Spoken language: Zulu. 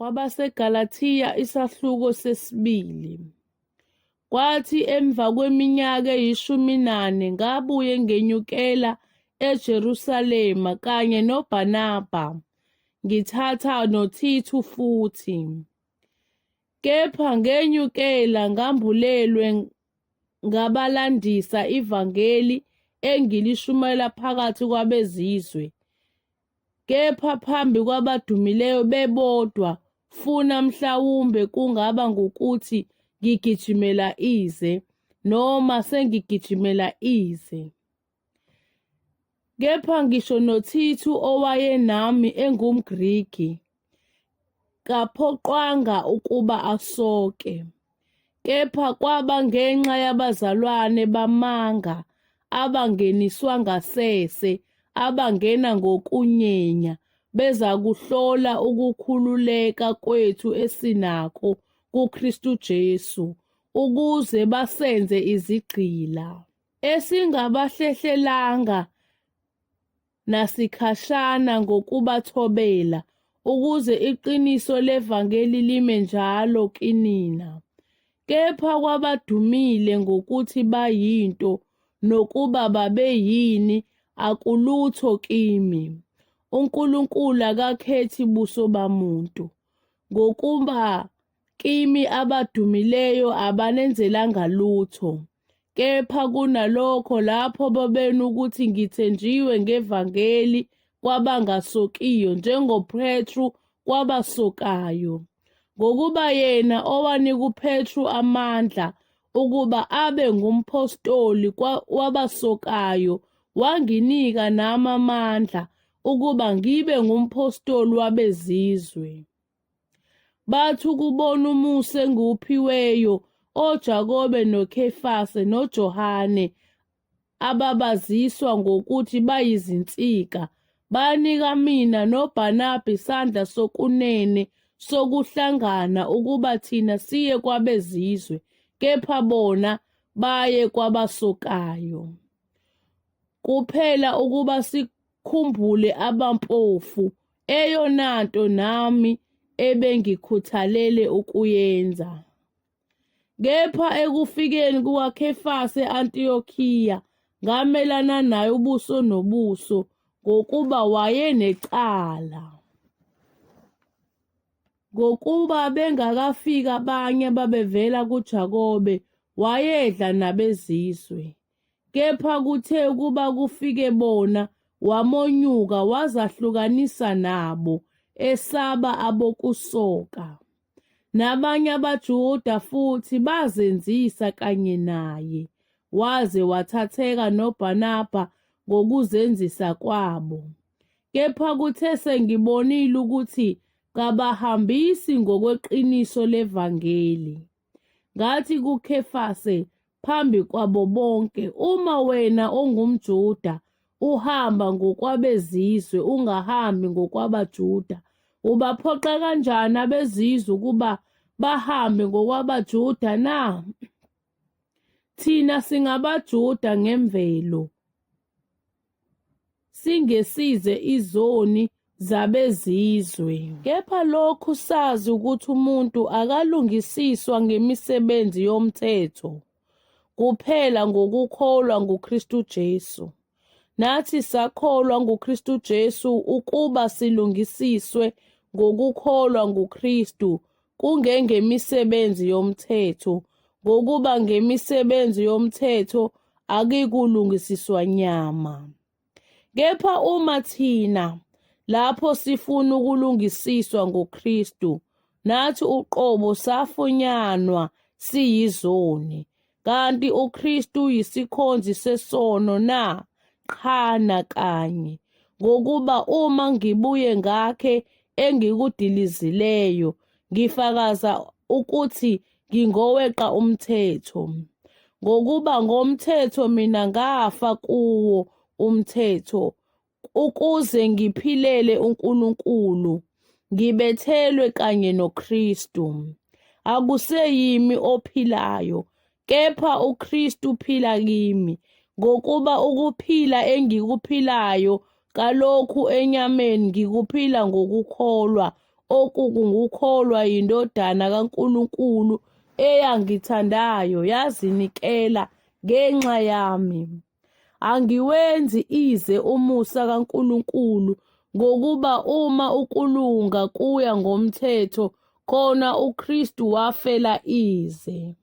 KwabaseGalathiya isahluko sesibili. Kwathi emva kweminyaka eyi14 ngabuye ngenyukela eJerusalema kanye noBhanaba, ngithatha noTithu futhi. Kepha ngenyukela ngambulelwe ngabalandisa ivangeli engilishumela phakathi kwabeZizwe, kepha phambi kwabadumileyo bebodwa, funa mhlawumbe kungaba ngukuthi ngigijimela ize, noma sengigijimela ize. Kepha ngisho noTithu owayenami engumGriki kaphoqwanga ukuba asoke, kepha kwaba ngenxa yabazalwane bamanga abangeniswa ngasese, abangena ngokunyenya, bezakuhlola ukukhululeka kwethu esinakho kuKristu Jesu, ukuze basenze izigqila, esingabahlehlelanga nasikhashana ngokubathobela, ukuze iqiniso levangeli lime njalo kinina. Kepha kwabadumile ngokuthi bayinto, nokuba babeyini, akulutho kimi. uNkulunkulu akakhethi buso bamuntu, ngokuba kimi abadumileyo abanenzelanga lutho. Kepha kunalokho lapho babenu ukuthi ngithenjiwe ngevangeli kwabangasokiyo njengoPetru kwabasokayo, ngokuba yena owanika uPetru amandla ukuba abe ngumpostoli wabasokayo wanginika nami amandla ukuba ngibe ngumpostoli wabeZizwe. Bathi ukubona umusa engiwuphiweyo oJakobe noKefase noJohane, ababaziswa ngokuthi bayizinsika, banika mina noBhanaba isandla sokunene sokuhlangana ukuba thina siye kwabeZizwe, kepha bona baye kwabasokayo. Kuphela ukuba sikhumbule abampofu, eyonanto nami ebengikhuthalele ukuyenza. Kepha ekufikeni kukaKefase e-Antiyokhiya ngamelana naye ubuso nobuso, ngokuba wayenecala. Ngokuba bengakafiki abanye ababevela kuJakobe, wayedla nabeZizwe. Kepha kuthe ukuba kufike bona, wamonyuka wazahlukanisa nabo, esaba abokusoka. Nabanye abaJuda futhi bazenzisa kanye naye, waze wathatheka noBhanaba ngokuzenzisa kwabo. Kepha kuthe sengibonile ukuthi kabahambisi ngokweqiniso levangeli, ngathi kuKefase phambi kwabo bonke, uma wena ongumJuda uhamba ngokwabeZizwe ungahambi ngokwabaJuda, ubaphoqa kanjani abeZizwe ukuba bahambe ngokwabaJuda na? Thina singabaJuda ngemvelo, singesize izoni zabeZizwe. Kepha lokhu sazi ukuthi umuntu akalungisiswa ngemisebenzi yomthetho, kuphela ngokukholwa nguKristu Jesu. Nathi sakholwa nguKristu Jesu ukuba silungisiswe ngokukholwa nguKristu, kungengemisebenzi yomthetho, ngokuba ngemisebenzi yomthetho akikulungisiswa nyama. Kepha uma thina lapho sifuna ukulungisiswa ngoKristu, nathi uqobo safunyanwa siyizoni, kanti uKristu yisikhonzi sesono na? Qha nakanye. Ngokuba uma ngibuye ngakhe engikudilizileyo, ngifakaza ukuthi ngingoweqa umthetho. Ngokuba ngomthetho mina ngafa kuwo umthetho, ukuze ngiphilele uNkulunkulu, ngibethelwe kanye noKristu. Akuseyimi ophilayo, kepha uKristu uphila kimi. Ngokuba ukuphila engikuphilayo kalokhu enyameni ngikuphila ngokukholwa okungukholwa yiNdodana kaNkulunkulu eyangithandayo yazinikela ngenxa yami. Angiwenzi ize umusa kaNkulunkulu ngokuba uma ukulunga kuya ngomthetho khona uKristu wafela ize.